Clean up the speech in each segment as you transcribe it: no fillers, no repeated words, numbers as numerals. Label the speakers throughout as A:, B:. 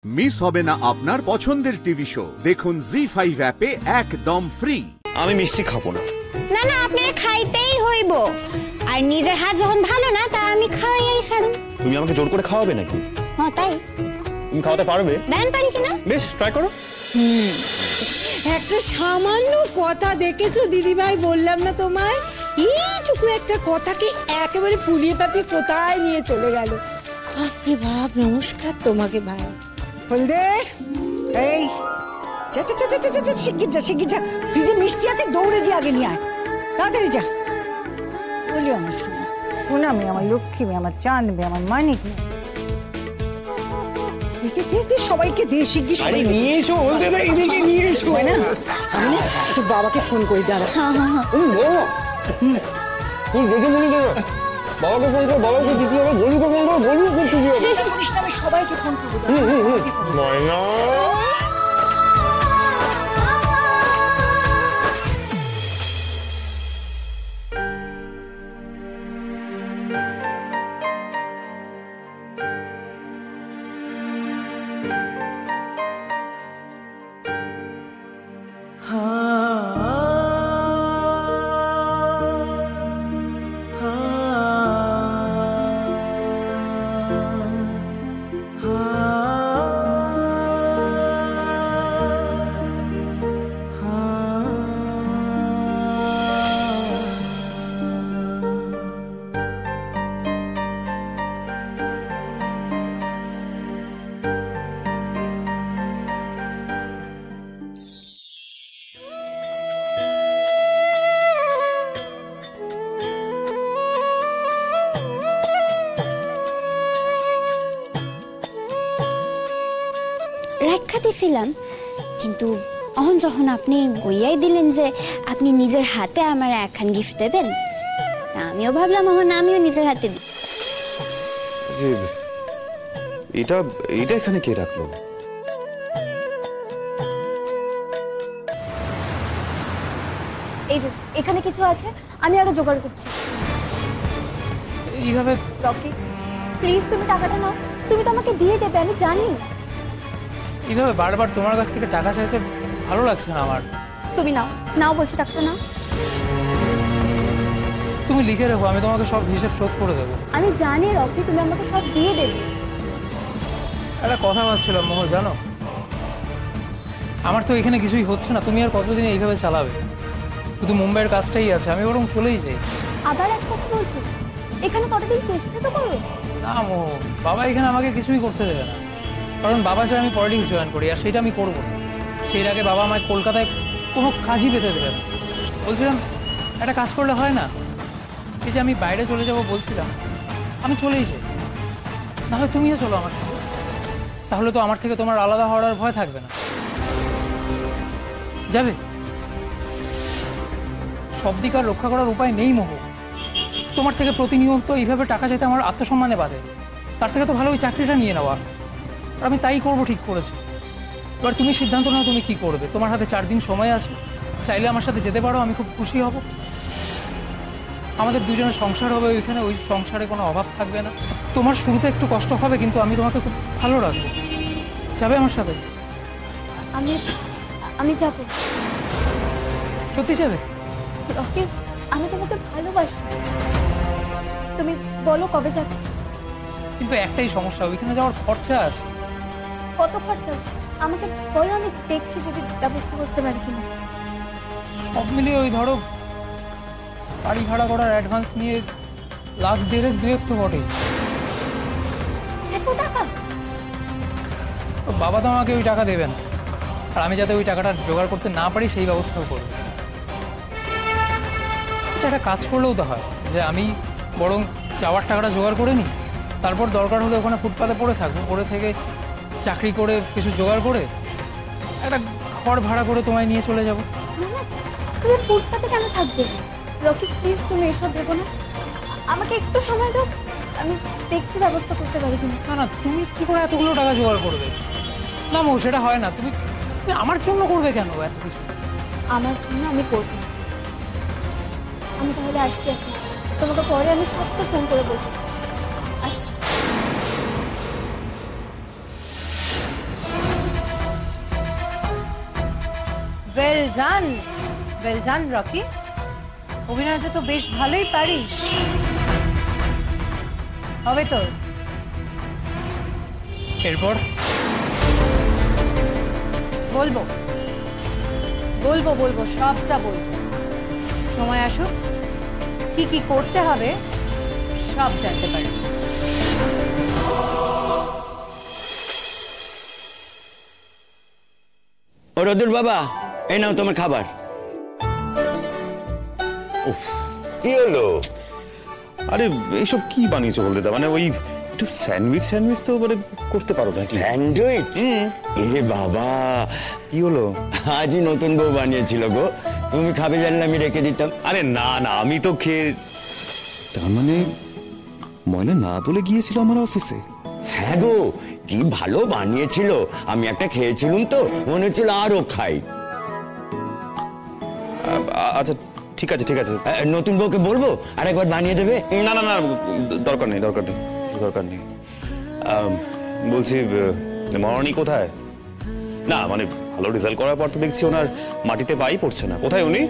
A: Miss হবে না আপনার পছন্দের টিভি শো। দেখুন জি5 অ্যাপে একদম ফ্রি।
B: আমি মিষ্টি খাবো না।
C: না না, আপনার খাইতেই হইব। আর নিজের হাত যখন ভালো না, তা আমি খাওয়াই ছাড়ুন।
B: তুমি আমাকে জোর করে খাওয়াবে নাকি?
C: হ্যাঁ তাই।
B: তুমি খাওয়াতে পারবে?
C: দেন পারি কিনা?
B: বেশ, ট্রাই করো।
D: একটা সামান্য কথা দেখেছো দিদিভাই, বললাম না তোমায়? এইটুকু একটা কথাকে একেবারে পুড়িয়ে পাপিয়ে কোথায় নিয়ে চলে গেল। বাপরে বাপ, নমস্কার তোমাকে ভাই।
E: হলদে, এই যা যা যা যা যা, শিগগির যা শিগগির যা, ফ্রিজে মিষ্টি আছে, দৌড়ে গিয়ে আগে নিয়ে আয়, তাড়াতাড়ি যা। বলি আমার সোনা, সোনা মেয়ে, আমার লক্ষ্মী মেয়ে, আমার চাঁদ মেয়ে, আমার মানিক মেয়ে। সবাইকে দে শিগগির।
B: আরে নিয়ে এসো হলদে দা, এদিকে নিয়ে এসো।
E: না আমি না তোর বাবাকে ফোন করে দাঁড়া।
B: তুই দেখে মনে করো বাবাকে ফোন করো, বাবাকে দিতে হবে, গলুকে ফোন করো, গলুকে করতে হবে।
E: আমি সবাইকে ফোন করবো।
B: ময়না
C: রাখা দিছিলাম, কিন্তু অহন যখন আপনি বইয়াই দিলেন যে আপনি নিজের হাতে আমার একখান গিফট দেবেন, তা আমিও ভাবলাম অহন আমিও নিজের হাতে দিই।
B: এটা এটা এখানে কে রাখলো?
F: এই যে এখানে কিছু আছে, আমি আরো জোগাড় করছি।
G: এইভাবে
F: রকি প্লিজ তুমি টাকাটা নাও, তুমি তো আমাকে দিয়ে দেবে, আমি জানি।
G: এইভাবে বারবার তোমার কাছ থেকে টাকা চাইতে ভালো লাগছে না আমার।
F: তুমি নাও নাও, বলছি টাকাটা নাও।
G: তুমি লিখে রাখো, আমি তোমাকে সব হিসেব শোধ করে দেবো।
F: আমি জানি রকি, তুমি আমাকে সব দিয়ে দেবে।
G: একটা কথা ভাবছিলাম মোহ, জানো আমার তো এখানে কিছুই হচ্ছে না, তুমি আর কতদিন এইভাবে চালাবে? শুধু মুম্বাইয়ের কাজটাই আছে, আমি বরং চলেই যাই।
F: আবার এক কথা বলছো, এখানে কতদিন চেষ্টা তো করো।
G: না মোহ, বাবা এখানে আমাকে কিছুই করতে দেবে না, কারণ বাবা চাই আমি পলিটিক্স জয়েন করি, আর সেটা আমি করবো না। সেই আগে বাবা আমায় কলকাতায় কোনো কাজই পেতে দেবে না। বলছিলাম একটা কাজ করলে হয় না, এই যে আমি বাইরে চলে যাব বলছিলাম, আমি চলেই যাই, না হয় তুমিও চলো আমার সাথে, তাহলে তো আমার থেকে তোমার আলাদা হওয়ার ভয় থাকবে না। যাবে? সব দিক আর রক্ষা করার উপায় নেই মোহ, তোমার থেকে প্রতিনিয়ত এইভাবে টাকা চাইতে আমার আত্মসম্মানে বাধে, তার থেকে তো ভালো ওই চাকরিটা নিয়ে নেওয়া। আর আমি তাই করবো ঠিক করেছি। এবার তুমি সিদ্ধান্ত নাও তুমি কি করবে। তোমার হাতে 4 দিন সময় আছে, চাইলে আমার সাথে যেতে পারো, আমি খুব খুশি হব। আমাদের দুজনের সংসার হবে ওইখানে, ওই সংসারে কোনো অভাব থাকবে না। তোমার শুরুতে একটু কষ্ট হবে, কিন্তু আমি তোমাকে খুব ভালো রাখবো। যাবে আমার সাথে?
F: আমি আমি যাবো।
G: সত্যি যাবে?
F: রকি আমি তোমাকে ভালোবাসি, তুমি বলো কবে যাবে।
G: কিন্তু একটাই সমস্যা, ওইখানে যাওয়ার খরচা আছে।
F: কত খরচা হচ্ছে আমাকে বলো, আমি দেখছি যদি ব্যবস্থা করতে পারি কিনা।
G: সব মিলিয়ে ওই ধরো গাড়ি ভাড়া করার অ্যাডভান্স নিয়ে 1,50,000-2,000 তো বটেই।
F: এত টাকা?
G: তো বাবা তো আমাকে ওই টাকা দেবে না, আর আমি যাতে ওই টাকাটা জোগাড় করতে না পারি সেই ব্যবস্থাও করবো। আচ্ছা, একটা কাজ করলেও তো হয় যে আমি বরং যাওয়ার টাকাটা জোগাড় করে নিই, তারপর দরকার হলে ওখানে ফুটপাতে পড়ে থাকবো, পড়ে থেকে চাকরি করে কিছু জোগাড় করে একটা ঘর ভাড়া করে তোমায় নিয়ে চলে যাবো।
F: না না, তুমি ফুটপাতে কেন থাকবে? রকি প্লিজ তুমি এসব দেবো না, আমাকে একটু সময় দাও, আমি দেখছি ব্যবস্থা করতে পারি কিনা।
G: না না, তুমি কি করে এতগুলো টাকা জোগাড় করবে? না মৌ, সেটা হয় না। তুমি আমার জন্য করবে কেন এত কিছু?
F: আমার জন্য আমি করবো। আমি তাহলে আসছি এখন, তোমাকে পরে আমি সবটা ফোন করে বলছি। আসছি।
H: ওয়েল ডান রকি, অভিনয়টা তো বেশ ভালোই পারিস। হবে তোর
G: এরপর
H: বলবো বলবো বলবো সবটা বলবো, সময় আসুক কি কি করতে হবে সব জানতে পারবো।
B: ও রদুর বাবা, এই নাও তোমার খাবার। কি হলো?
I: আরে এইসব কি বানিয়েছো বলতে দাও, মানে ওই একটু স্যান্ডউইচ তো মানে করতে পারো নাকি?
B: স্যান্ডউইচ? এ বাবা,
I: কি হলো?
B: আজই নতুন বউ বানিয়েছিল গো, তুমি খাবে জানলে আমি রেখে দিতাম।
I: আরে না না, আমি তো খেয়ে। তার মানে ময়না না বলে গিয়েছিল আমার অফিসে?
B: হ্যাঁ গো, কি ভালো বানিয়েছিল, আমি একটা খেয়েছিলাম তো, মনে হচ্ছিল আরো খাই।
I: আচ্ছা ঠিক আছে ঠিক আছে।
B: নতুন বউকে বলবো আর একবার বানিয়ে দেবে?
I: না না না, দরকার নেই বলছি মহারানী কোথায়? না মানে ভালো রেজাল্ট করার পর তো দেখছি ওনার মাটিতে পাই পড়ছে না, কোথায় উনি?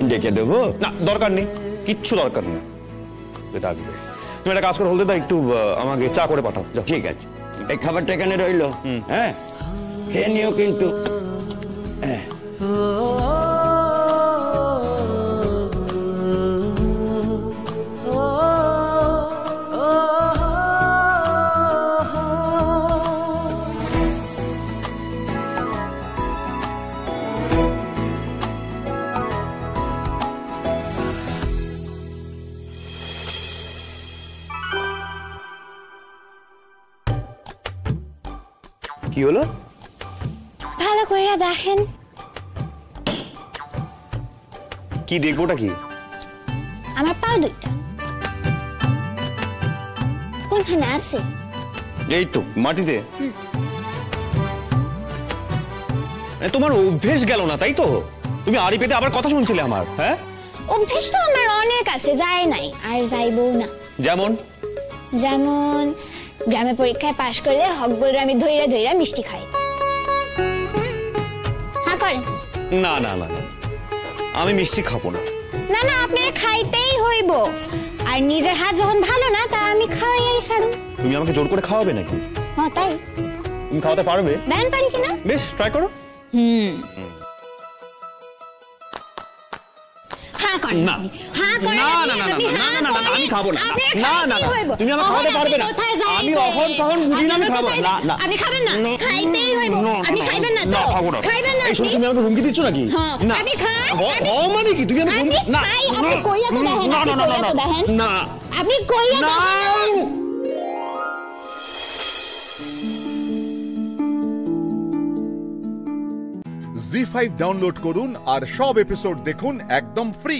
B: ডেকে দেবো?
I: না দরকার নেই, কিচ্ছু দরকার নেই, ডাকবে। তুমি একটা কাজ করে হলদে দাও, একটু আমাকে চা করে পাঠাও।
B: ঠিক আছে, এই খাবারটা এখানে রইলো, হ্যাঁ খেয়ে নিও কিন্তু। হ্যাঁ
I: কি হলো?
C: ভালো কইরা দেখেন।
I: কি দেখবোটা কি?
C: আমার পা দুইটা কোনখানে আছে?
I: এই তো মাটিতে। তোমার অভ্যেস গেল না তাই তো? তুমি আড়ি পেতে আবার কথা শুনছিলে আমার? হ্যাঁ,
C: অভ্যেস তো আমার অনেক আছে, যায় নাই আর যাইবও না।
I: যেমন
C: যেমন গ্রামে পরীক্ষায় পাশ করলে হকগুলো আমি ধইরা ধইরা মিষ্টি খাই। হ্যাঁ করেন।
I: না না না না, আমি মিষ্টি খাবো না।
C: না না, আপনার খাইতেই হইব, আর নিজের হাত যখন ভালো না তা আমি খাওয়াই ছাড়ুন।
I: তুমি আমাকে জোর করে খাওয়াবে নাকি?
C: হ্যাঁ তাই।
I: তুমি খাওয়াতে পারবে?
C: দেন পারি কিনা?
I: বেশ, ট্রাই করো।
C: হ্যাঁ করেন।
I: না
C: হ্যাঁ করেন।
I: না না না না না না, আমি খাবো না। না না না, তুমি আমাকে খাওয়াতে পারবে না। আমি অখন তখন বুঝি না, আমি খাবো না। না
C: আপনি খাবেন না, খাইতেই হইব। আপনি খাইবেন না তো? খাইবেন না?
I: এই শুনুন, তুমি আমাকে হুমকি দিচ্ছ নাকি? না
C: আপনি খান।
I: মানে কি তুমি আমাকে হুমকি? না
C: আপনি কইয়া তো দেখেন।
I: না না না না না,
C: আপনি কইয়া দেখেন।
A: জি5 ডাউনলোড করুন আর সব এপিসোড দেখুন একদম ফ্রি।